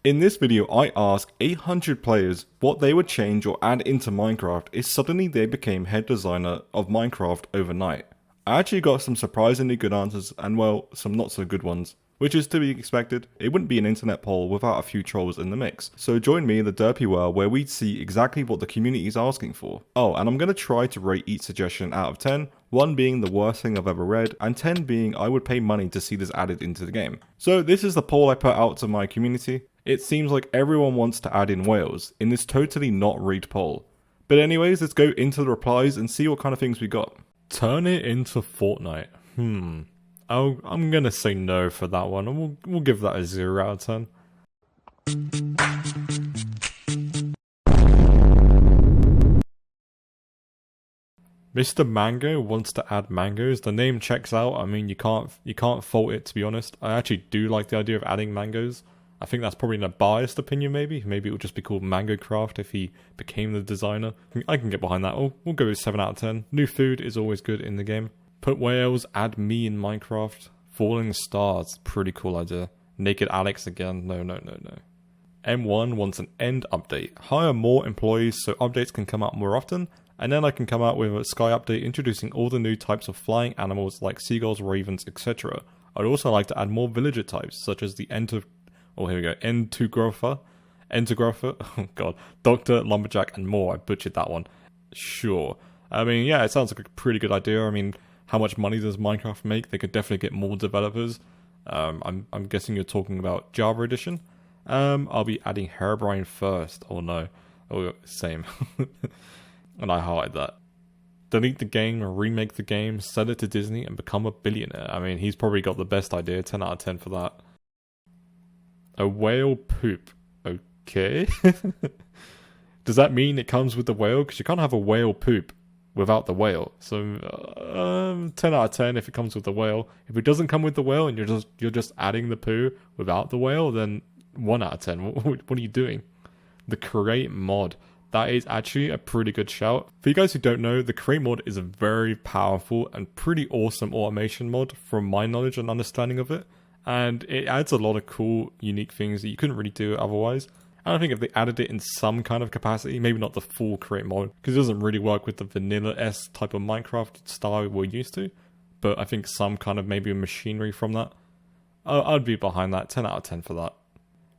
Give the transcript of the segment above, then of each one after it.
In this video, I ask 800 players what they would change or add into Minecraft if suddenly they became head designer of Minecraft overnight. I actually got some surprisingly good answers and well, some not so good ones. Which is to be expected, it wouldn't be an internet poll without a few trolls in the mix. So join me in TheDerpyWhale where we'd see exactly what the community is asking for. Oh, and I'm going to try to rate each suggestion out of 10, 1 being the worst thing I've ever read, and 10 being I would pay money to see this added into the game. So this is the poll I put out to my community. It seems like everyone wants to add in whales in this totally not rigged poll. But anyways, let's go into the replies and see what kind of things we got. Turn it into Fortnite. I'm gonna say no for that one, and we'll give that a 0 out of 10. Mr. Mango wants to add mangoes. The name checks out. I mean, you can't fault it, to be honest. I actually do like the idea of adding mangoes. I think that's probably a biased opinion, maybe. Maybe it would just be called Mango Craft if he became the designer. I can get behind that. We'll go with 7 out of 10. New food is always good in the game. Put whales, add me in Minecraft. Falling stars, pretty cool idea. Naked Alex again, no. M1 wants an end update. Hire more employees so updates can come out more often. And then I can come out with a sky update introducing all the new types of flying animals like seagulls, ravens, etc. I'd also like to add more villager types such as the Entographer, oh god, Doctor, Lumberjack, and more. I butchered that one. Sure. I mean, yeah, it sounds like a pretty good idea. I mean, how much money does Minecraft make? They could definitely get more developers. I'm guessing you're talking about Java Edition. I'll be adding Herobrine first. Oh no. Oh, same. And I highlight that. Delete the game, remake the game, sell it to Disney, and become a billionaire. I mean, he's probably got the best idea. 10 out of 10 for that. A whale poop. Okay. Does that mean it comes with the whale? Because you can't have a whale poop without the whale. So 10 out of 10 if it comes with the whale. If it doesn't come with the whale and you're just adding the poo without the whale, then 1 out of 10. What are you doing? The create mod. That is actually a pretty good shout. For you guys who don't know, the create mod is a very powerful and pretty awesome automation mod from my knowledge and understanding of it. And it adds a lot of cool, unique things that you couldn't really do otherwise. And I think if they added it in some kind of capacity, maybe not the full create mod, because it doesn't really work with the vanilla-esque type of Minecraft style we're used to. But I think some kind of maybe machinery from that. I'd be behind that, 10 out of 10 for that.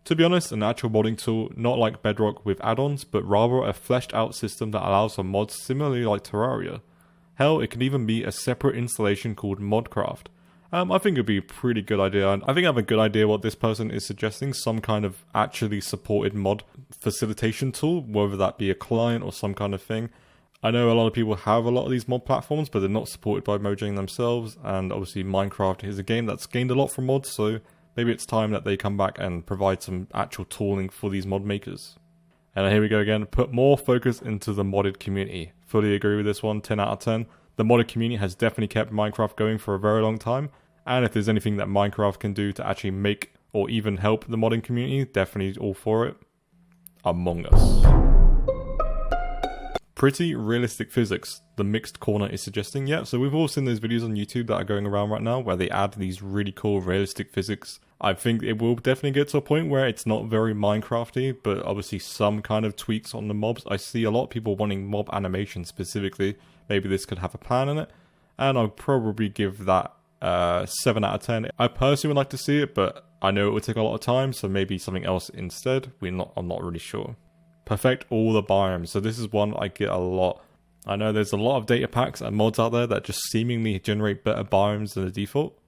To be honest, an actual modding tool, not like Bedrock with add-ons, but rather a fleshed out system that allows for mods similarly like Terraria. Hell, it can even be a separate installation called Modcraft. I think it'd be a pretty good idea, and I think I have a good idea what this person is suggesting, some kind of actually supported mod facilitation tool, whether that be a client or some kind of thing. I know a lot of people have a lot of these mod platforms, but they're not supported by Mojang themselves, and obviously Minecraft is a game that's gained a lot from mods, so maybe it's time that they come back and provide some actual tooling for these mod makers. And here we go again, put more focus into the modded community. Fully agree with this one, 10 out of 10. The modded community has definitely kept Minecraft going for a very long time, and if there's anything that Minecraft can do to actually make or even help the modding community, definitely all for it. Among Us. Pretty realistic physics, the mixed corner is suggesting. Yeah, so we've all seen those videos on YouTube that are going around right now where they add these really cool realistic physics. I think it will definitely get to a point where it's not very Minecrafty, but obviously some kind of tweaks on the mobs. I see a lot of people wanting mob animation specifically. Maybe this could have a plan in it, and I'll probably give that 7 out of 10. I personally would like to see it, but I know it would take a lot of time, so maybe something else instead. I'm not really sure. Perfect all the biomes. So this is one I get a lot. I know there's a lot of data packs and mods out there that just seemingly generate better biomes than the default.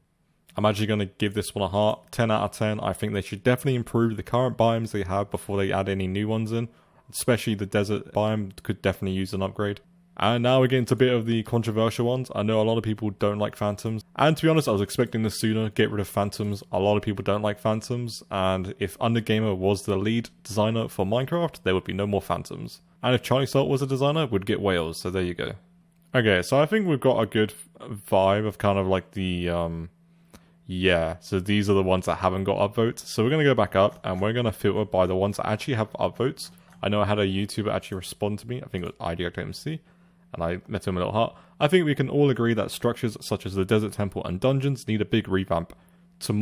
I'm actually going to give this one a heart. 10 out of 10. I think they should definitely improve the current biomes they have before they add any new ones in. Especially the desert biome could definitely use an upgrade. And now we're getting to a bit of the controversial ones. I know a lot of people don't like phantoms. And to be honest, I was expecting this sooner. Get rid of phantoms. A lot of people don't like phantoms. And if Undergamer was the lead designer for Minecraft, there would be no more phantoms. And if Charlie Salt was a designer, we'd get whales. So there you go. Okay, so I think we've got a good vibe of kind of like the... Yeah, so these are the ones that haven't got upvotes. So we're going to go back up and we're going to filter by the ones that actually have upvotes. I know I had a YouTuber actually respond to me. I think it was IDRectMC. And I left him a little heart. I think we can all agree that structures such as the Desert Temple and dungeons need a big revamp to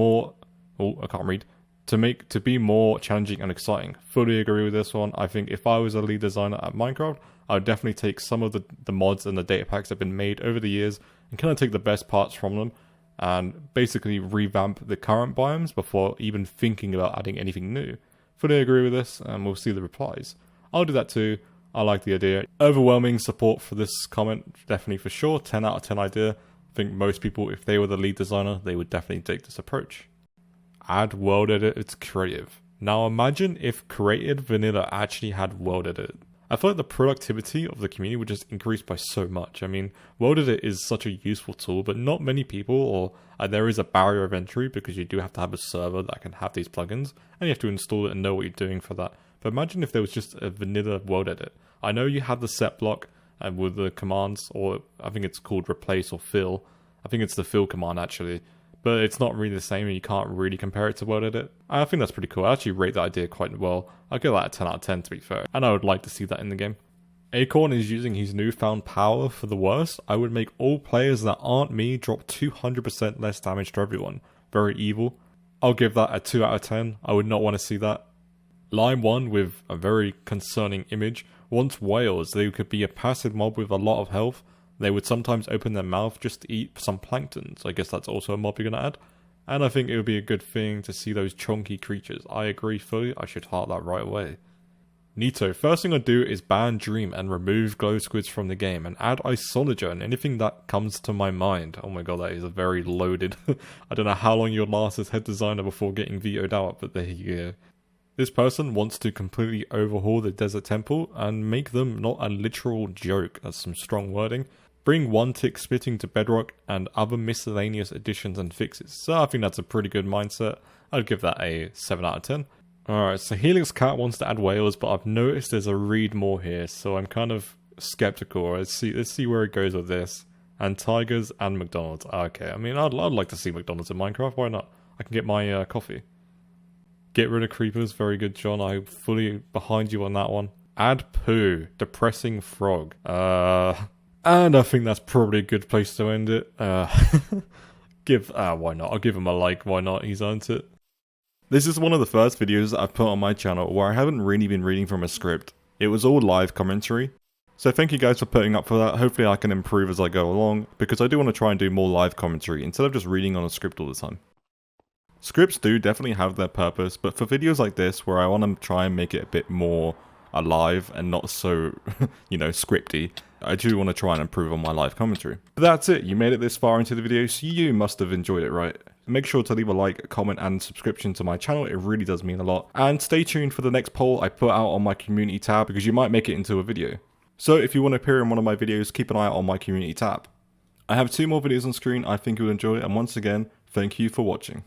to be more challenging and exciting. Fully agree with this one. I think if I was a lead designer at Minecraft, I would definitely take some of the mods and the data packs that have been made over the years and kind of take the best parts from them and basically revamp the current biomes before even thinking about adding anything new. Fully agree with this, and we'll see the replies. I'll do that too. I like the idea. Overwhelming support for this comment, definitely for sure. 10 out of 10 idea. I think most people, if they were the lead designer, they would definitely take this approach. Add world edit, it's creative. Now imagine if created vanilla actually had world edit. I feel like the productivity of the community would just increase by so much. I mean, world edit is such a useful tool, but not many people, or there is a barrier of entry because you do have to have a server that can have these plugins, and you have to install it and know what you're doing for that. But imagine if there was just a vanilla world edit. I know you have the set block with the commands, or I think it's called replace or fill. I think it's the fill command actually. But it's not really the same and you can't really compare it to world edit. I think that's pretty cool. I actually rate that idea quite well. I'll give that a 10 out of 10 to be fair. And I would like to see that in the game. Acorn is using his newfound power for the worst. I would make all players that aren't me drop 200% less damage to everyone. Very evil. I'll give that a 2 out of 10. I would not want to see that. Line 1 with a very concerning image. Once whales, they could be a passive mob with a lot of health. They would sometimes open their mouth just to eat some plankton, so I guess that's also a mob you're going to add. And I think it would be a good thing to see those chunky creatures. I agree fully, I should heart that right away. Nito, first thing I'd do is ban Dream and remove glow squids from the game and add Isologer and anything that comes to my mind. Oh my god, that is a very loaded... I don't know how long you'll last as head designer before getting vetoed out, but there you go. This person wants to completely overhaul the desert temple and make them not a literal joke, that's some strong wording. Bring one tick splitting to bedrock and other miscellaneous additions and fixes. So I think that's a pretty good mindset. I'd give that a 7 out of 10. Alright, so Helix Cat wants to add whales, but I've noticed there's a read more here, so I'm kind of skeptical. Let's see where it goes with this. And tigers and McDonald's. Okay, I mean, I'd like to see McDonald's in Minecraft, why not? I can get my coffee. Get rid of creepers, very good John, I'm fully behind you on that one. Add poo, depressing frog. And I think that's probably a good place to end it. Why not? I'll give him a like, why not? He's earned it. This is one of the first videos that I've put on my channel where I haven't really been reading from a script. It was all live commentary. So thank you guys for putting up for that. Hopefully I can improve as I go along, because I do want to try and do more live commentary instead of just reading on a script all the time. Scripts do definitely have their purpose, but for videos like this where I want to try and make it a bit more alive and not so, scripty, I do want to try and improve on my live commentary. But that's it, you made it this far into the video, so you must have enjoyed it, right? Make sure to leave a like, comment and subscription to my channel, it really does mean a lot. And stay tuned for the next poll I put out on my community tab, because you might make it into a video. So if you want to appear in one of my videos, keep an eye out on my community tab. I have 2 more videos on screen, I think you'll enjoy it, and once again, thank you for watching.